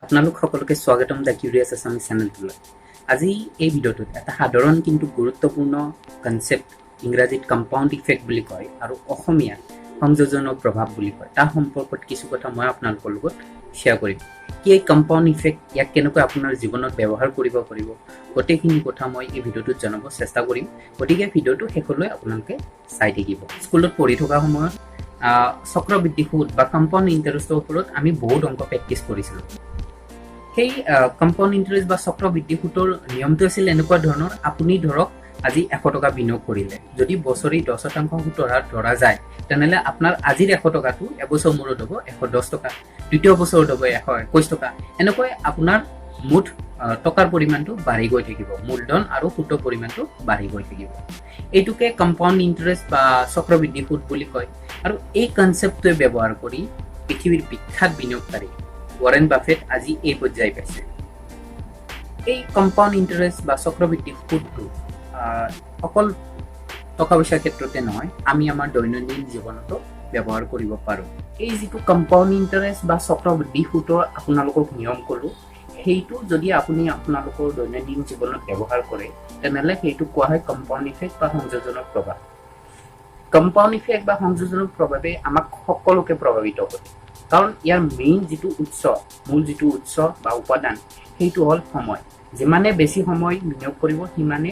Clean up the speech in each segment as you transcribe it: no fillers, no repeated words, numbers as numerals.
আপোনালোক সকলোকে স্বাগতম দ্য কিউৰিয়াছ আছামিজ চেনেলটোলৈ। আজি এই ভিডিঅ'টোত এটা সাধাৰণ কিন্তু গুৰুত্বপূৰ্ণ কনচেপ্ট, ইংৰাজীত কম্পাউণ্ড ইফেক্ট বুলি কয় আৰু অসমীয়াত সংযোজনৰ প্ৰভাৱ বুলি কয়, তাৰ সম্পৰ্কত কিছু কথা মই আপোনালোকৰ লগত শ্বেয়াৰ কৰিম। কি এই কম্পাউণ্ড ইফেক্ট, ইয়াক কেনেকৈ আপোনাৰ জীৱনত ব্যৱহাৰ কৰিব পাৰিব, গোটেইখিনি কথা মই এই ভিডিঅ'টোত জনাব চেষ্টা কৰিম। গতিকে ভিডিঅ'টো শেষলৈ আপোনালোকে চাই থাকিব। স্কুলত পঢ়ি থকা সময়ত চক্ৰবৃদ্ধি সুদ বা কম্পাউণ্ড ইণ্টাৰেষ্টৰ ওপৰত আমি বহুত অংক প্ৰেক্টিছ কৰিছিলোঁ। সেই কম্পাউণ্ড ইণ্টাৰেষ্ট বা চক্ৰবৃদ্ধি সুতৰ নিয়মটো আছিল এনেকুৱা ধৰণৰ, আপুনি ধৰক আজি 100 টকা বিনিয়োগ কৰিলে, যদি বছৰি 10% সুতৰ হাৰ ধৰা যায়, তেনেহ'লে আপোনাৰ আজিৰ 100 টকাটো এবছৰ মূৰত হ'ব 110 টকা, দ্বিতীয় বছৰত হ'ব 121 টকা। এনেকৈ আপোনাৰ মুঠ টকাৰ পৰিমাণটো বাঢ়ি গৈ থাকিব, মূলধন আৰু সুতৰ পৰিমাণটো বাঢ়ি গৈ থাকিব। এইটোকে কম্পাউণ্ড ইণ্টাৰেষ্ট বা চক্ৰবৃদ্ধি সুদ বুলি কয়। আৰু এই কনচেপ্টটোৱে ব্যৱহাৰ কৰি পৃথিৱীৰ বিখ্যাত বিনিয়োগকাৰী ৱাৰেন বাফেট আজি এই পৰ্যায় পাইছে। এই কম্পাউণ্ড ইণ্টাৰেষ্ট বা চক্ৰবৃদ্ধি সুদটো অকল টকা পইচাৰ ক্ষেত্ৰতে নহয়, আমি আমাৰ দৈনন্দিন জীৱনতো ব্যৱহাৰ কৰিব পাৰোঁ। এই যিটো কম্পাউণ্ড ইণ্টাৰেষ্ট বা চক্ৰবৃদ্ধি সুদৰ আপোনালোকক নিয়ম ক'লোঁ, সেইটো যদি আপুনি আপোনালোকৰ দৈনন্দিন জীৱনত ব্যৱহাৰ কৰে, তেনেহ'লে সেইটো কোৱা হয় কম্পাউণ্ড ইফেক্ট বা সংযোজনৰ প্ৰভাৱ। কম্পাউণ্ড ইফেক্ট বা সংযোজনৰ প্ৰভাৱে আমাক সকলোকে প্ৰভাৱিত কৰে, কাৰণ ইয়াৰ মেইন যিটো উৎস, মূল যিটো উৎস বা উপাদান, সেইটো হ'ল সময়। যিমানে বেছি সময় বিনিয়োগ কৰিব, সিমানে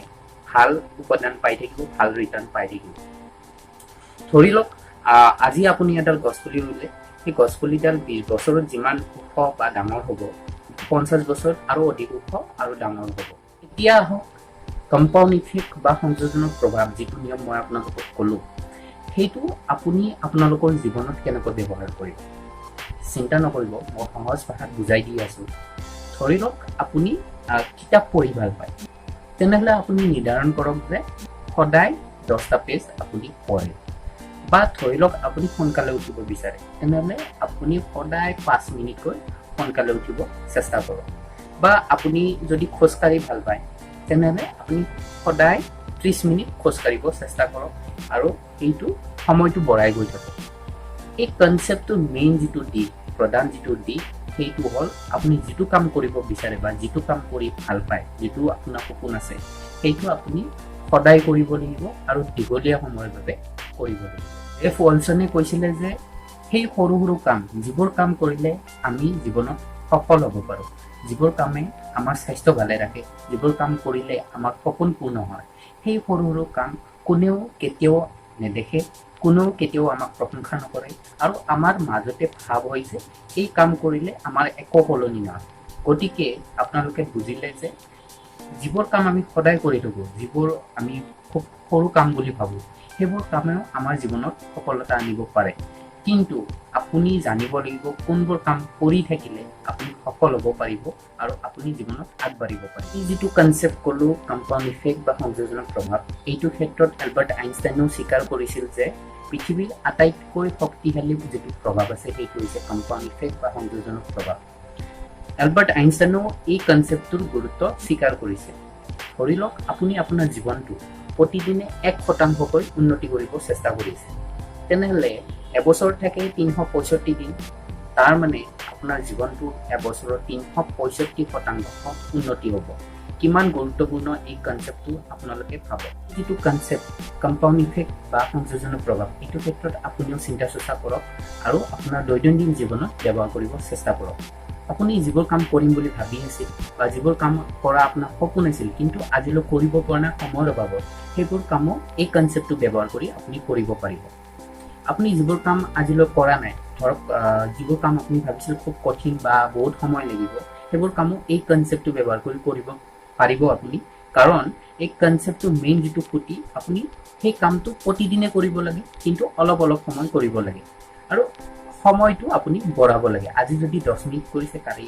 ভাল উপাদান পাই থাকিব, ভাল ৰিটাৰ্ণ পাই থাকিব। ধৰি লওক আজি আপুনি এডাল গছপুলি ৰুলে, সেই গছপুলিডাল 20 বছৰত যিমান ওখ বা ডাঙৰ হ'ব, 50 বছৰত আৰু অধিক ওখ আৰু ডাঙৰ হ'ব। এতিয়া আহক কম্পাউণ্ড ইফেক্ট বা সংযোজনৰ প্ৰভাৱ, যিটো নিয়ম মই আপোনালোকক ক'লোঁ, সেইটো আপুনি আপোনালোকৰ জীৱনত কেনেকৈ ব্যৱহাৰ কৰিব। চিন্তা নকৰিব, মই সহজ ভাষাত বুজাই দি আছোঁ। ধৰি লওক আপুনি কিতাপ পঢ়ি ভাল পায়, তেনেহ'লে আপুনি নিৰ্ধাৰণ কৰক যে সদায় 10টা পেজ আপুনি পঢ়ে। বা ধৰি লওক আপুনি সোনকালে উঠিব বিচাৰে, তেনেহ'লে আপুনি সদায় 5 মিনিটকৈ সোনকালে উঠিব চেষ্টা কৰক। বা আপুনি যদি খোজকাঢ়ি ভাল পায়, তেনেহ'লে আপুনি সদায় 30 মিনিট খোজকাঢ়িব চেষ্টা কৰক আৰু সেইটো সময়টো বঢ়াই গৈ থাকক। এই কনচেপ্টটোৰ মেইন যিটো দিশ, প্ৰধান যিটো দিশ, সেইটো হ'ল আপুনি যিটো কাম কৰিব বিচাৰে বা যিটো কাম কৰি ভাল পায়, যিটো আপোনাৰ সপোন আছে, সেইটো আপুনি সদায় কৰিব লাগিব আৰু দীঘলীয়া সময়ৰ বাবে কৰিব লাগিব। এফ ৱালছনে কৈছিলে যে সেই সৰু সৰু কাম, যিবোৰ কাম কৰিলে আমি জীৱনত সফল হ'ব পাৰোঁ, যিবোৰ কামে আমাৰ স্বাস্থ্য ভালে ৰাখে, যিবোৰ কাম কৰিলে আমাৰ সপোন পূৰ্ণ হয়, সেই সৰু সৰু কাম কোনেও কেতিয়াও নেদেখে, কোনেও কেতিয়াও আমাক প্ৰশংসা নকৰে আৰু আমাৰ মাজতে ভাৱ হয় যে এই কাম কৰিলে আমাৰ একো সলনি নহয়। গতিকে আপোনালোকে বুজিলে যে যিবোৰ কাম আমি সদায় কৰি থাকোঁ, যিবোৰ আমি খুব সৰু কাম বুলি ভাবোঁ, সেইবোৰ কামেও আমাৰ জীৱনত সফলতা আনিব পাৰে। কিন্তু আপুনি জানিব লাগিব কোনবোৰ কাম কৰি থাকিলে আপুনি সফল হ'ব পাৰিব আৰু আপুনি জীৱনত আগবাঢ়িব পাৰিব। এই যিটো কনচেপ্ট ক'লোঁ, কম্পাউণ্ড ইফেক্ট বা সংযোজনৰ প্ৰভাৱ, এইটো ক্ষেত্ৰত এলবাৰ্ট আইনষ্টাইনেও স্বীকাৰ কৰিছিল যে পৃথিৱীৰ আটাইতকৈ শক্তিশালী যিটো প্ৰভাৱ আছে, সেইটো হৈছে কম্পাউণ্ড ইফেক্ট বা সংযোজনৰ প্ৰভাৱ। এলবাৰ্ট আইনষ্টাইনেও এই কনচেপ্টটোৰ গুৰুত্ব স্বীকাৰ কৰিছে। ধৰি লওক আপুনি আপোনাৰ জীৱনটো প্ৰতিদিনে 1% উন্নতি কৰিব চেষ্টা কৰিছে, তেনেহ'লে এবছৰ থাকে 365 দিন, তাৰ মানে আপোনাৰ জীৱনটো এবছৰত 365% উন্নতি হ'ব। কিমান গুৰুত্বপূৰ্ণ এই কনচেপ্টটো আপোনালোকে ভাবক। যিটো কনচেপ্ট কম্পাউণ্ড ইফেক্ট বা সংযোজনৰ প্ৰভাৱ, এইটো ক্ষেত্ৰত আপুনিও চিন্তা চৰ্চা কৰক আৰু আপোনাৰ দৈনন্দিন জীৱনত ব্যৱহাৰ কৰিব চেষ্টা কৰক। আপুনি যিবোৰ কাম কৰিম বুলি ভাবি আছিল বা যিবোৰ কাম কৰা আপোনাৰ সপোন আছিল, কিন্তু আজিলৈ কৰিব পৰা নাই সময়ৰ অভাৱত, সেইবোৰ কামো এই কনচেপ্টটো ব্যৱহাৰ কৰি আপুনি কৰিব পাৰিব। আপুনি যিবোৰ কাম আজিলৈ কৰা নাই, ধৰক যিবোৰ কাম আপুনি ভাবিছিল খুব কঠিন বা বহুত সময় লাগিব, সেইবোৰ কামো এই কনচেপ্টটো ব্যৱহাৰ কৰি কৰিব পাৰিব আপুনি। কাৰণ এই কনচেপ্টটোৰ মেইন যিটো খুঁটি, আপুনি সেই কামটো প্ৰতিদিনে কৰিব লাগে, কিন্তু অলপ অলপ সময় কৰিব লাগে আৰু সময়টো আপুনি বঢ়াব লাগে। আজি যদি 10 মিনিট কৰিছে, কালি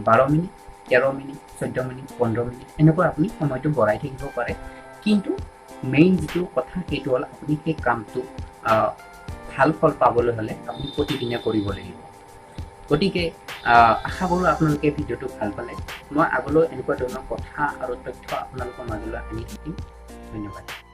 12 মিনিট, 13 মিনিট, 14 মিনিট, 15 মিনিট, এনেকৈ আপুনি সময়টো বঢ়াই থাকিব পাৰে। কিন্তু মেইন যিটো কথা, সেইটো হ'ল আপুনি সেই কামটো ভাল ফল পাবলৈ হ'লে আপুনি প্ৰতিদিনে কৰিব লাগিব। গতিকে আশা কৰোঁ আপোনালোকে ভিডিঅ'টো ভাল পালে। মই আগলৈ এনেকুৱা ধৰণৰ কথা আৰু তথ্য আপোনালোকৰ মাজলৈ আনি থাকিম। ধন্যবাদ।